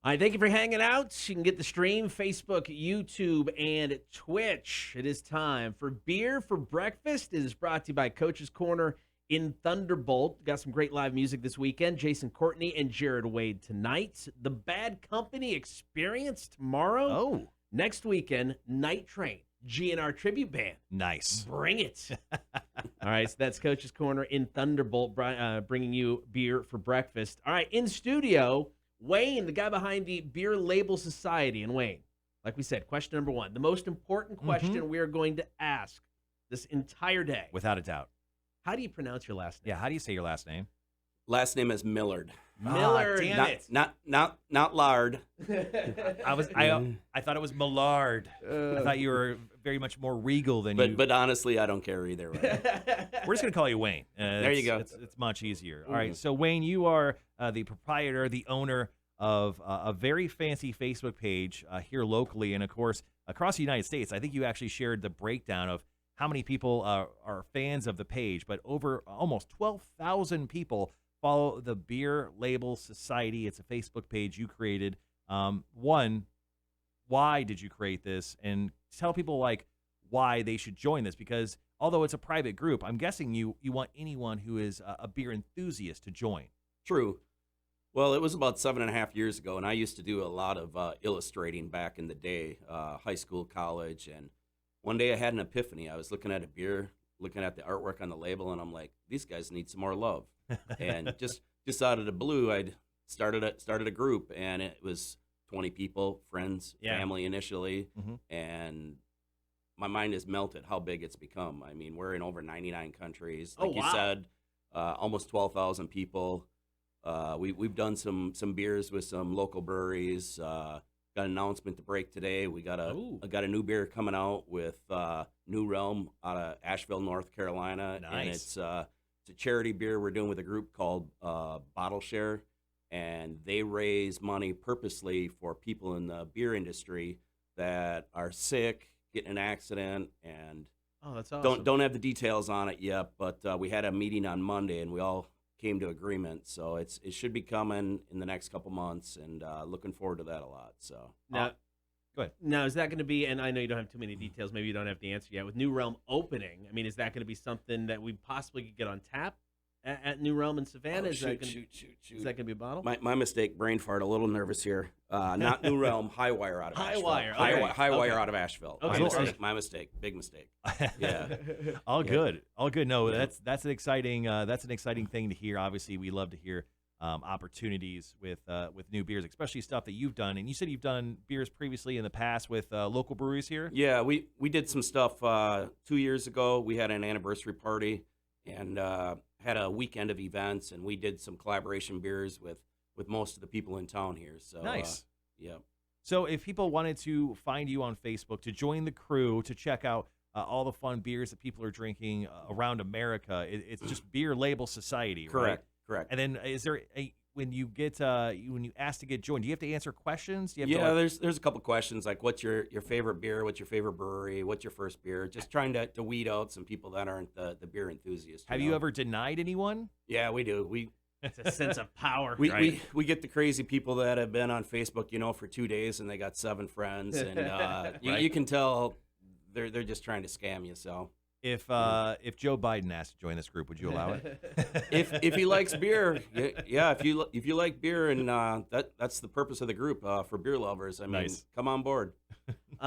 All right, thank you for hanging out. You can get the stream, Facebook, YouTube, and Twitch. It is time for Beer for Breakfast. It is brought to you by Coach's Corner in Thunderbolt. Got some great live music this weekend. Jason Courtney and Jared Wade tonight. The Bad Company Experience tomorrow. Oh, Next weekend, Night Train, GNR Tribute Band. nice. Bring it. All right, so that's Coach's Corner in Thunderbolt, bringing you Beer for Breakfast. All right, in studio, Wayne, the guy behind the Beer Label Society. And Wayne, like we said, question number one, the most important question we are going to ask this entire day. Without a doubt. How do you pronounce your last name? Yeah, how do you say your last name? Last name is Millard. Millard. Damn Not, it. not Lard. I thought it was Millard. I thought you were very much more regal than you. But honestly, I don't care either way. We're just going to call you Wayne. There you go. It's much easier. All right. So, Wayne, you are the proprietor, the owner of a very fancy Facebook page here locally. And, of course, across the United States. I think you actually shared the breakdown of how many people are fans of the page. But over almost 12,000 people follow the Beer Label Society. It's a Facebook page you created. One, why did you create this? And tell people like why they should join this, because although it's a private group, I'm guessing you want anyone who is a beer enthusiast to join. True. Well, it was about 7.5 years ago, and I used to do a lot of illustrating back in the day, high school, college. And one day I had an epiphany. I was looking at a beer, looking at the artwork on the label, and I'm like, these guys need some more love. And just out of the blue, I'd started a group, and it was 20 people, friends, family initially, and my mind has melted how big it's become. I mean, we're in over 99 countries. Like you said, almost 12,000 people. We've done some beers with some local breweries. Got an announcement to break today. I got a new beer coming out with New Realm out of Asheville, North Carolina. Nice. And it's a charity beer we're doing with a group called Bottle Share, and they raise money purposely for people in the beer industry that are sick, get in an accident, and that's awesome. don't have the details on it yet. But we had a meeting on Monday, and we all came to agreement. So it should be coming in the next couple months, and looking forward to that a lot. So Now, go ahead. Now, is that going to be, and I know you don't have too many details, maybe you don't have the answer yet, with New Realm opening, I mean, is that going to be something that we possibly could get on tap at New Realm in Savannah? Is that going to be a bottle? My mistake, brain fart, a little nervous here. Not New Realm, Highwire out of Asheville. Highwire out of Asheville. Okay. My mistake, big mistake. Yeah. All good. No, that's an exciting thing to hear. Obviously, we love to hear opportunities with new beers, especially stuff that you've done. And you said you've done beers previously in the past with local breweries here. Yeah, we did some stuff 2 years ago. We had an anniversary party and had a weekend of events, and we did some collaboration beers with most of the people in town here. So nice. Yeah. So if people wanted to find you on Facebook, to join the crew, to check out all the fun beers that people are drinking around America, it's just Beer Label Society, right? Correct. And then is there when you ask to get joined, do you have to answer questions? Do you have to, there's a couple questions like what's your favorite beer, what's your favorite brewery, what's your first beer? Just trying to weed out some people that aren't the beer enthusiasts. Have you ever denied anyone? Yeah, we do. It's a sense of power. We get the crazy people that have been on Facebook, for 2 days and they got 7 friends, and you can tell they're just trying to scam you. So if Joe Biden asked to join this group, would you allow it? if he likes beer, yeah. If you like beer, and that's the purpose of the group for beer lovers. I mean, Nice. Come on board.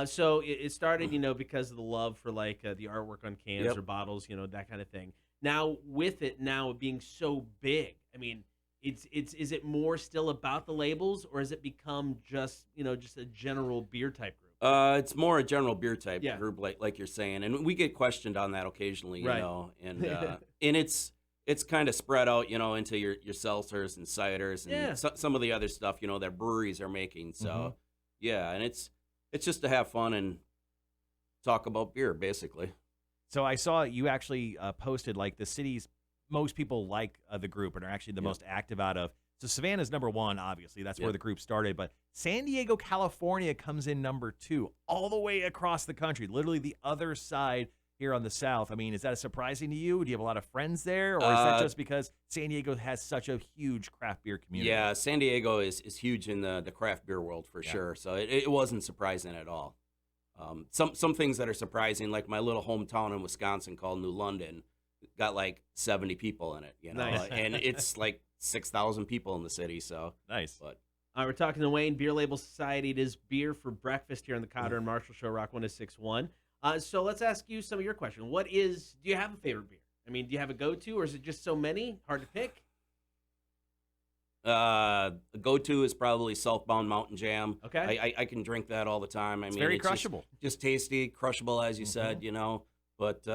So it started, because of the love for like the artwork on cans or bottles, that kind of thing. Now with it being so big, I mean, is it more still about the labels, or has it become just a general beer type group? It's more a general beer type group, like you're saying, and we get questioned on that occasionally, and and it's kind of spread out, into your seltzers and ciders and some of the other stuff, that breweries are making. So and it's just to have fun and talk about beer, basically. So I saw you actually posted like the cities most people like the group and are actually the most active out of. So Savannah's number 1, obviously. That's where the group started. But San Diego, California comes in number 2, all the way across the country, literally the other side here on the South. I mean, is that surprising to you? Do you have a lot of friends there, or is that just because San Diego has such a huge craft beer community? Yeah, San Diego is huge in the craft beer world for sure. So it wasn't surprising at all. Some things that are surprising, like my little hometown in Wisconsin called New London, got like 70 people in it, Nice. and it's like 6,000 people in the city. So Nice. but All right, we're talking to Wayne, Beer Label Society. It is beer for breakfast here on the Cotter and Marshall Show, Rock 106.1. So let's ask you some of your questions. Do you have a favorite beer? I mean, do you have a go-to, or is it just so many, hard to pick? the go-to is probably Southbound Mountain Jam. Okay. I can drink that all the time. I It's mean, very it's crushable. just tasty, crushable, as you said, But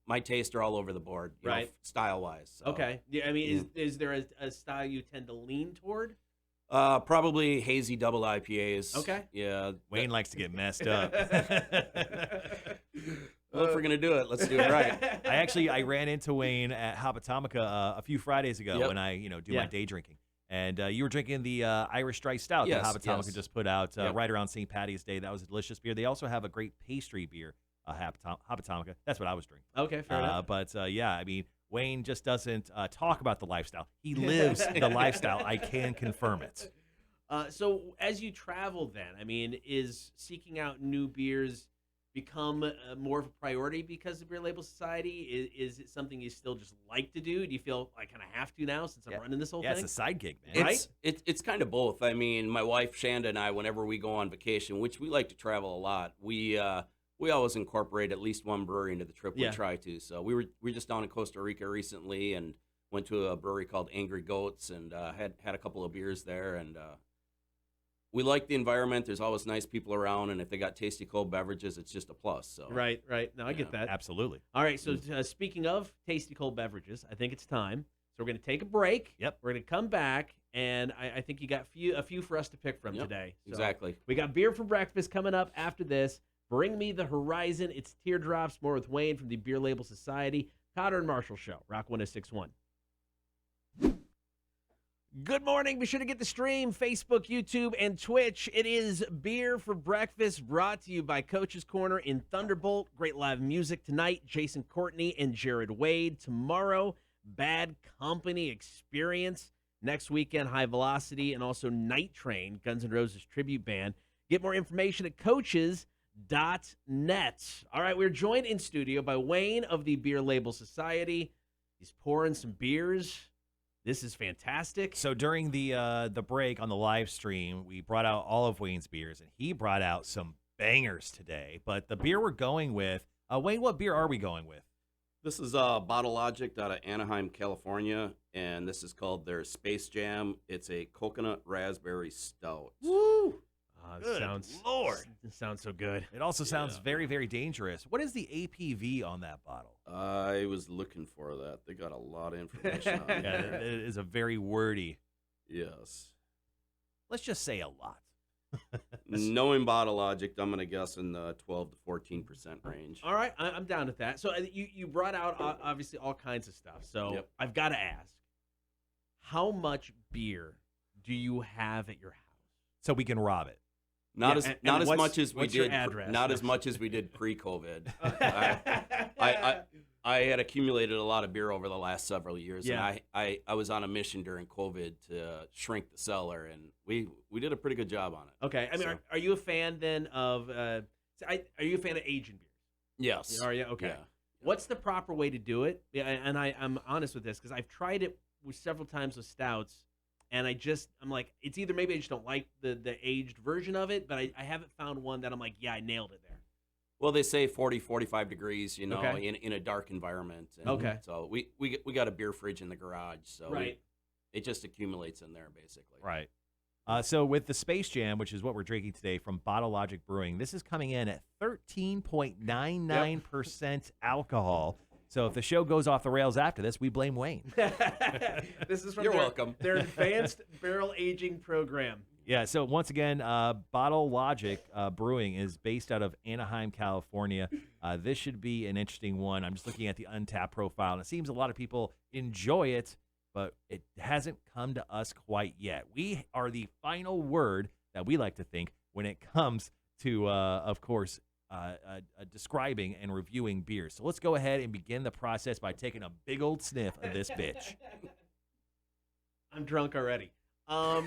my tastes are all over the board, Right. Style-wise. So. Okay. Yeah, I mean, is there a style you tend to lean toward? Probably hazy double IPAs. Okay. Yeah. Wayne likes to get messed up. Well, if we're gonna do it, let's do it right. I ran into Wayne at Hobatomica a few Fridays ago Yep. when I do Yeah. my day drinking, and you were drinking the Irish Dry Stout Yes, that Hobatomica yes. just put out Yep. right around St. Patty's Day. That was a delicious beer. They also have a great pastry beer, Hobatomica. That's what I was drinking. Okay, fair enough. But yeah, I mean, Wayne just doesn't talk about the lifestyle. He lives the lifestyle. I can confirm it. So as you travel then, I mean, is seeking out new beers become more of a priority because of Beer Label Society? Is it something you still just like to do? Do you feel I kind of have to now since I'm running this whole Yeah, thing? it's a side gig, man. Right? It's kind of both. I mean, my wife Shanda and I, whenever we go on vacation, which we like to travel a lot, we always incorporate at least one brewery into the trip Yeah. we try to. So we were just down in Costa Rica recently and went to a brewery called Angry Goats and had a couple of beers there, and we like the environment. There's always nice people around, and if they got tasty cold beverages, it's just a plus. So Right. No, I get that. Absolutely. All right, so speaking of tasty cold beverages, I think it's time. So we're going to take a break. Yep. We're going to come back, and I think you got a few for us to pick from Yep, today. So exactly. we got beer for breakfast coming up after this. Bring me the horizon. It's Teardrops. More with Wayne from the Beer Label Society. Cotter and Marshall Show. Rock 106.1. Good morning. Be sure to get the stream, Facebook, YouTube, and Twitch. It is Beer for Breakfast, brought to you by Coach's Corner in Thunderbolt. Great live music tonight. Jason Courtney and Jared Wade. Tomorrow, Bad Company Experience. Next weekend, High Velocity, and also Night Train, Guns N' Roses tribute band. Get more information at coaches.net. All right, we're joined in studio by Wayne of the Beer Label Society. He's pouring some beers. This is fantastic. So during the break on the live stream, we brought out all of Wayne's beers, and he brought out some bangers today. But the beer we're going with, Wayne, what beer are we going with? This is Bottle Logic out of Anaheim, California, and this is called their Space Jam. It's a coconut raspberry stout. Woo! Good Lord. It sounds so good. It also sounds Yeah. very, very dangerous. What is the APV on that bottle? I was looking for that. They got a lot of information on Yeah, there. it is a very wordy. Yes. Let's just say a lot. Knowing Bottle Logic, I'm going to guess in the 12 to 14% range. All right, I'm down with that. So you brought out obviously all kinds of stuff. So Yep. I've got to ask, how much beer do you have at your house? So we can rob it. Not Yeah, as and not as what's- much as we what's your did. address? Not as much as we did pre-COVID. I had accumulated a lot of beer over the last several years, Yeah. and I was on a mission during COVID to shrink the cellar, and we did a pretty good job on it. Okay, I mean, So- are you a fan then of? Are you a fan of aging beers? Yes. Are you? Okay. Yeah. What's the proper way to do it? Yeah, and I'm honest with this because I've tried it several times with stouts, and I'm like, it's either maybe I just don't like the aged version of it, but I haven't found one that I'm like, yeah, I nailed it there. Well, they say 40, 45 degrees, Okay. in a dark environment. And Okay. So we got a beer fridge in the garage, so Right. it just accumulates in there basically. Right. So with the Space Jam, which is what we're drinking today from Bottle Logic Brewing, this is coming in at 13.99% alcohol. So if the show goes off the rails after this, we blame Wayne. This is from You're welcome. their advanced barrel aging program. Yeah, so once again, Bottle Logic Brewing is based out of Anaheim, California. This should be an interesting one. I'm just looking at the Untappd profile, and it seems a lot of people enjoy it, but it hasn't come to us quite yet. We are the final word that we like to think when it comes to, of course, describing and reviewing beers. So let's go ahead and begin the process by taking a big old sniff of this bitch. I'm drunk already. I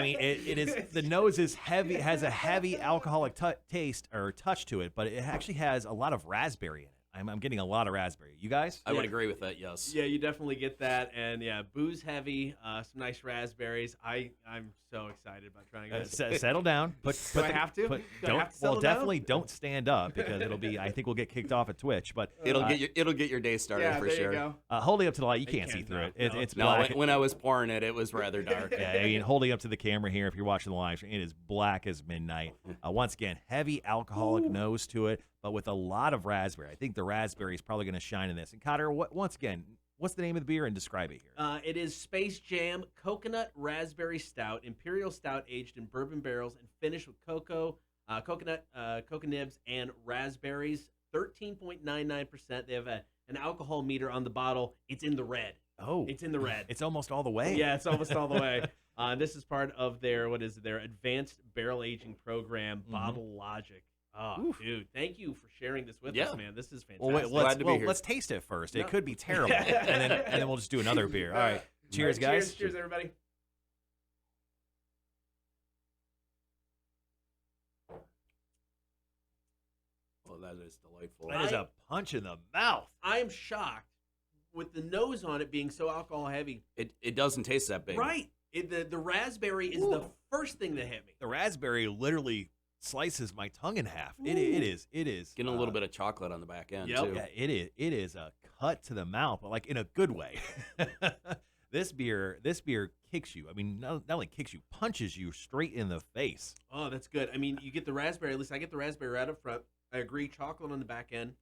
mean, it is, the nose is heavy, has a heavy alcoholic taste or touch to it, but it actually has a lot of raspberry in it. I'm getting a lot of raspberry. You guys? I would agree with that, yes. Yeah, you definitely get that. And yeah, booze heavy, some nice raspberries. I'm so excited about trying this. Settle down. Do I have to? Do I have to settle down? Definitely don't stand up because it'll be, I think we'll get kicked off at Twitch. But it'll get your day started for there sure. You go. Holding up to the light, you can't see through it. It's no, black. when I was pouring it, it was rather dark. Yeah, I mean, holding up to the camera here, if you're watching the live stream, it is black as midnight. Once again, heavy alcoholic nose to it, but with a lot of raspberry. I think the raspberry is probably going to shine in this. And Cotter, once again, what's the name of the beer and describe it here? It is Space Jam Coconut Raspberry Stout, Imperial Stout aged in bourbon barrels and finished with coconut nibs, and raspberries. 13.99%. They have an alcohol meter on the bottle. It's in the red. Oh, it's in the red. It's almost all the way. Yeah, it's almost all the way. This is part of their advanced barrel aging program, Bottle Logic. Oh, dude, thank you for sharing this with us, man. This is fantastic. Well, let's taste it first. It could be terrible, and then we'll just do another beer. All right, cheers, guys. Cheers, everybody. Well, that is delightful. That is a punch in the mouth. I am shocked with the nose on it being so alcohol heavy. It doesn't taste that big. Right. The raspberry is the first thing that hit me. The raspberry literally slices my tongue in half. It is Getting a little bit of chocolate on the back end too. Yeah, it is a cut to the mouth, but like in a good way. This beer kicks you. I mean, not only kicks you, punches you straight in the face. Oh, that's good. I mean, you get the raspberry. At least I get the raspberry right up front. I agree. Chocolate on the back end.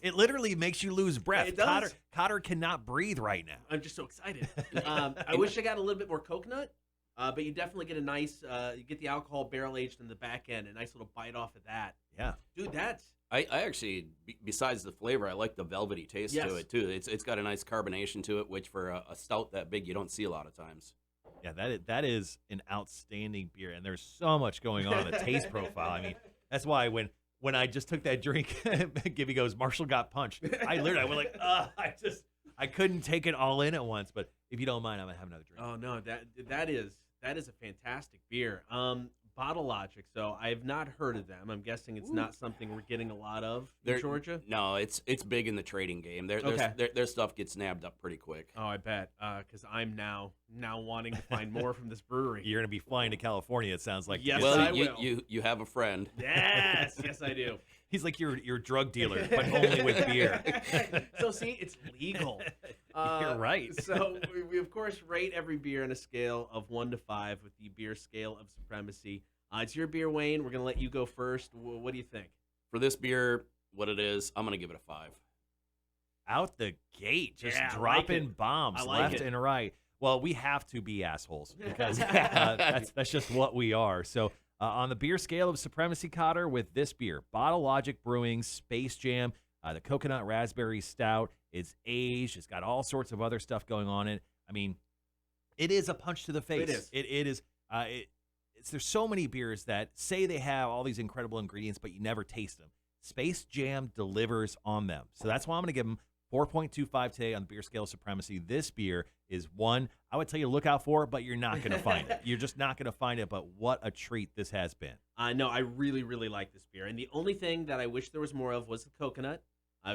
It literally makes you lose breath. It does. Cotter cannot breathe right now. I'm just so excited. I wish I got a little bit more coconut. But you definitely get a nice, you get the alcohol barrel aged in the back end, a nice little bite off of that. Yeah. Dude, that's... I actually, besides the flavor, I like the velvety taste to it, too. It's got a nice carbonation to it, which for a stout that big, you don't see a lot of times. Yeah, that is an outstanding beer, and there's so much going on in the taste profile. I mean, that's why when I just took that drink, Gibby goes, Marshall got punched. I went like, I couldn't take it all in at once, but if you don't mind, I'm going to have another drink. Oh, no, that is a fantastic beer. Bottle Logic, so I have not heard of them. I'm guessing it's not something we're getting a lot of in Georgia? No, it's big in the trading game. Their stuff gets nabbed up pretty quick. Oh, I bet, because I'm now wanting to find more from this brewery. You're going to be flying to California, it sounds like. Yes, well, I will. You have a friend. Yes, I do. He's like your drug dealer, but only with beer. So see, it's legal. You're right. So we of course rate every beer on a scale of 1 to 5 with the beer scale of supremacy. It's your beer, Wayne. We're gonna let you go first. What do you think? For this beer, what it is, I'm gonna give it a 5. Out the gate, just Yeah, dropping like bombs left and right. Well, we have to be assholes because that's just what we are. So on the beer scale of supremacy, Cotter, with this beer, Bottle Logic Brewing Space Jam, the Coconut Raspberry Stout, it's aged. It's got all sorts of other stuff going on in it. I mean, it is a punch to the face. It is. There's so many beers that say they have all these incredible ingredients, but you never taste them. Space Jam delivers on them. So that's why I'm going to give them 4.25 today on the beer scale of supremacy. This beer is one I would tell you to look out for, but you're not going to find it. You're just not going to find it, but what a treat this has been. No, I really, really like this beer. And the only thing that I wish there was more of was the coconut. I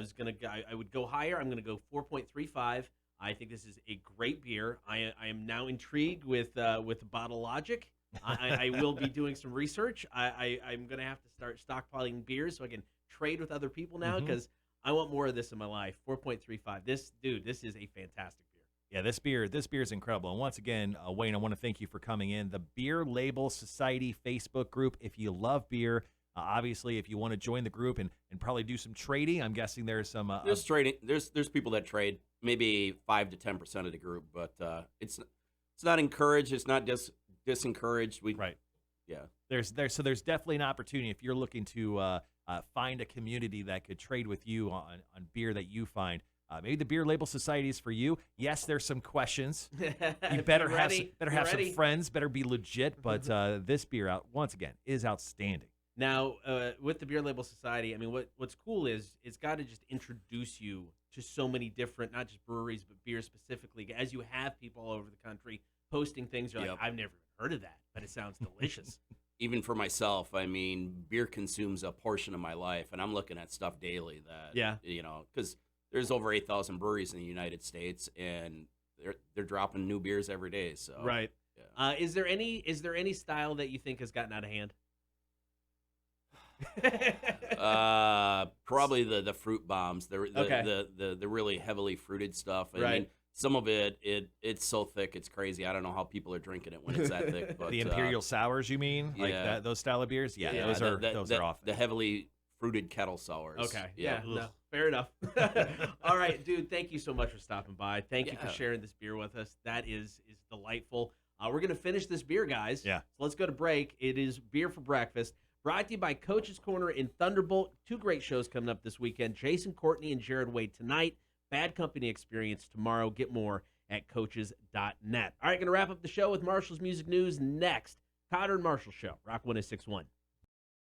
would go higher. I'm going to go 4.35. I think this is a great beer. I am now intrigued with Bottle Logic. I will be doing some research. I'm going to have to start stockpiling beers so I can trade with other people now because I want more of this in my life. 4.35. This is a fantastic beer. Yeah, this beer is incredible. And once again, Wayne, I want to thank you for coming in. The Beer Label Society Facebook group. If you love beer, obviously, if you want to join the group and probably do some trading, I'm guessing there's some. There's trading. There's people that trade, maybe 5 to 10% of the group, but it's not encouraged. It's not disencouraged. Right. Yeah. There's definitely an opportunity if you're looking to find a community that could trade with you on beer that you find. Maybe the Beer Label Society is for you. Yes, there's some questions. You better have some friends. Better be legit. But this beer, once again, is outstanding. Now, with the Beer Label Society, I mean, what's cool is it's got to just introduce you to so many different, not just breweries, but beer specifically. As you have people all over the country posting things, you're Yep. like, I've never heard of that, but it sounds delicious. Even for myself, I mean, beer consumes a portion of my life, and I'm looking at stuff daily that, Yeah. because there's over 8,000 breweries in the United States, and they're dropping new beers every day. So Right. Yeah. Is there any style that you think has gotten out of hand? Probably the fruit bombs, Okay. the really heavily fruited stuff. I Right. mean, some of it's so thick, it's crazy. I don't know how people are drinking it when it's that thick. But The imperial sours, you mean? Like yeah. that, those style of beers? Yeah, those are awesome. the heavily fruited kettle sours. Okay. Yeah. No, fair enough. All right, dude. Thank you so much for stopping by. Thank you for Yeah. sharing this beer with us. That is delightful. We're gonna finish this beer, guys. Yeah. So let's go to break. It is Beer for Breakfast, brought to you by Coach's Corner in Thunderbolt. Two great shows coming up this weekend. Jason Courtney and Jared Wade tonight. Bad Company Experience tomorrow. Get more at coaches.net. All right, gonna wrap up the show with Marshall's Music News next. Cotter and Marshall Show. Rock 106.1.